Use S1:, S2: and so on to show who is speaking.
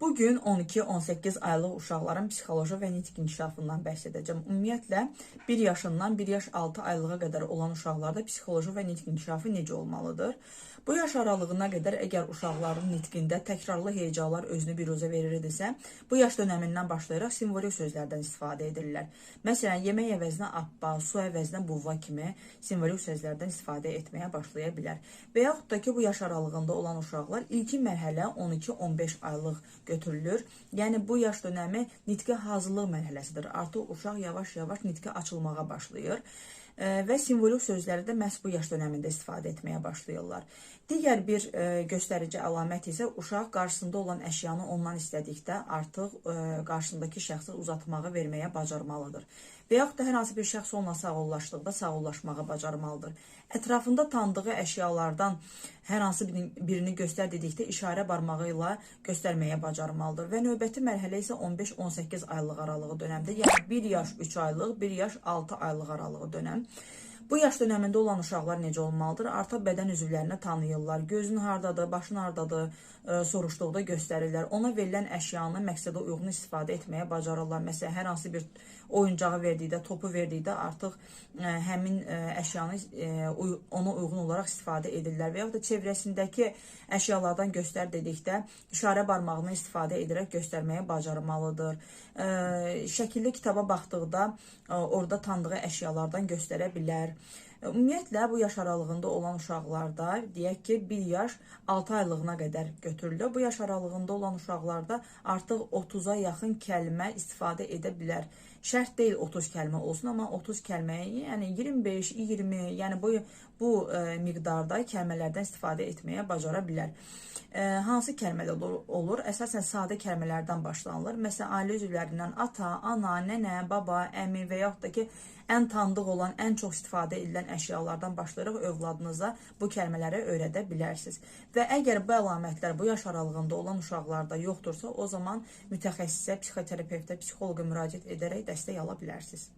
S1: Bugün 12-18 aylıq uşaqların psixoloji və nitq inkişafından bəhs edəcəm. Ümumiyyətlə, 1 yaşından 1 yaş 6 aylığa qədər olan uşaqlarda psixoloji və nitq inkişafı necə olmalıdır? Bu yaş aralığına qədər əgər uşaqların nitqində təkrarlı heyecanlar özünü biruzə verirdisə, bu yaş dönəmindən başlayaraq simvolik sözlərdən istifadə edirlər. Məsələn, yemək əvəzinə appa, su əvəzinə buvva kimi simvolik sözlərdən istifadə etməyə başlaya bilər. Və yaxud da ki, bu yaş aralığında olan uşaqlar ilkin mərhələ 12-15 aylıq götürülür. Yəni, bu yaş dönəmi nitqə hazırlıq mərhələsidir. Artıq uşaq yavaş-yavaş nitqə açılmağa başlayır. Və simvolik sözləri də məhz bu yaş dönəmində istifadə etməyə başlayırlar. Digər bir göstərici əlamət isə uşaq qarşısında olan əşyanı ondan istədikdə artıq qarşısındakı şəxsi uzatmağı verməyə bacarmalıdır. Və yaxud da hər hansı bir şəxs onunla sağollaşdıqda sağollaşmağı bacarmalıdır. Ətrafında tanıdığı əşyalardan hər hansı birini göstər dedikdə işarə barmağı ilə göstərməyə bacarmalıdır. Və növbəti mərhələ isə 15-18 aylıq aralığı dönəmdə, yəni 1 yaş 3 aylıq, 1 yaş 6 aylıq aralığı dönəm. Bu yaş dönəmində olan uşaqlar necə olmalıdır? Artıq bədən üzvlərini tanıyırlar, gözün hardadır, başın hardadır soruşduqda göstərirlər. Ona verilən əşyanı məqsədə uyğun istifadə etməyə bacarırlar. Məsələn, hər hansı bir oyuncağı verdikdə, topu verdikdə artıq həmin əşyanı ona uyğun olaraq istifadə edirlər. Və yaxud da çevrəsindəki əşyalardan göstər dedikdə işarə barmağını istifadə edərək göstərməyə bacarmalıdır. Şəkilli kitaba baxdıqda orada tanıdığı əşyalardan göstərə bilər. Ümumiyyətlə, bu yaş aralığında olan uşaqlarda, deyək ki, 1 yaş 6 aylığına qədər götürülür. Bu yaş aralığında olan uşaqlarda artıq 30-a yaxın kəlmə istifadə edə bilər. Şərt deyil 30 kəlmə olsun, amma 30 kəlməyə, yəni 25-20, yəni bu miqdarda kəlmələrdən istifadə etməyə bacara bilər. Hansı kəlmələr olur? Əsasən sadə kəlmələrdən başlanılır. Məsələn, ailə üzvlərindən ata, ana, nənə, baba, əmi və yaxud da ki, ən tanıdıq olan, ən çox istifadə edilən əşyalardan başlayaraq övladınıza bu kəlmələri öyrədə bilərsiniz. Və əgər bu əlamətlər bu yaş aralığında olan uşaqlarda yoxdursa, o zaman mütəxəssisə, psixoterapevtə, psixoloqa müraciət edərək dəstək ala bilərsiniz.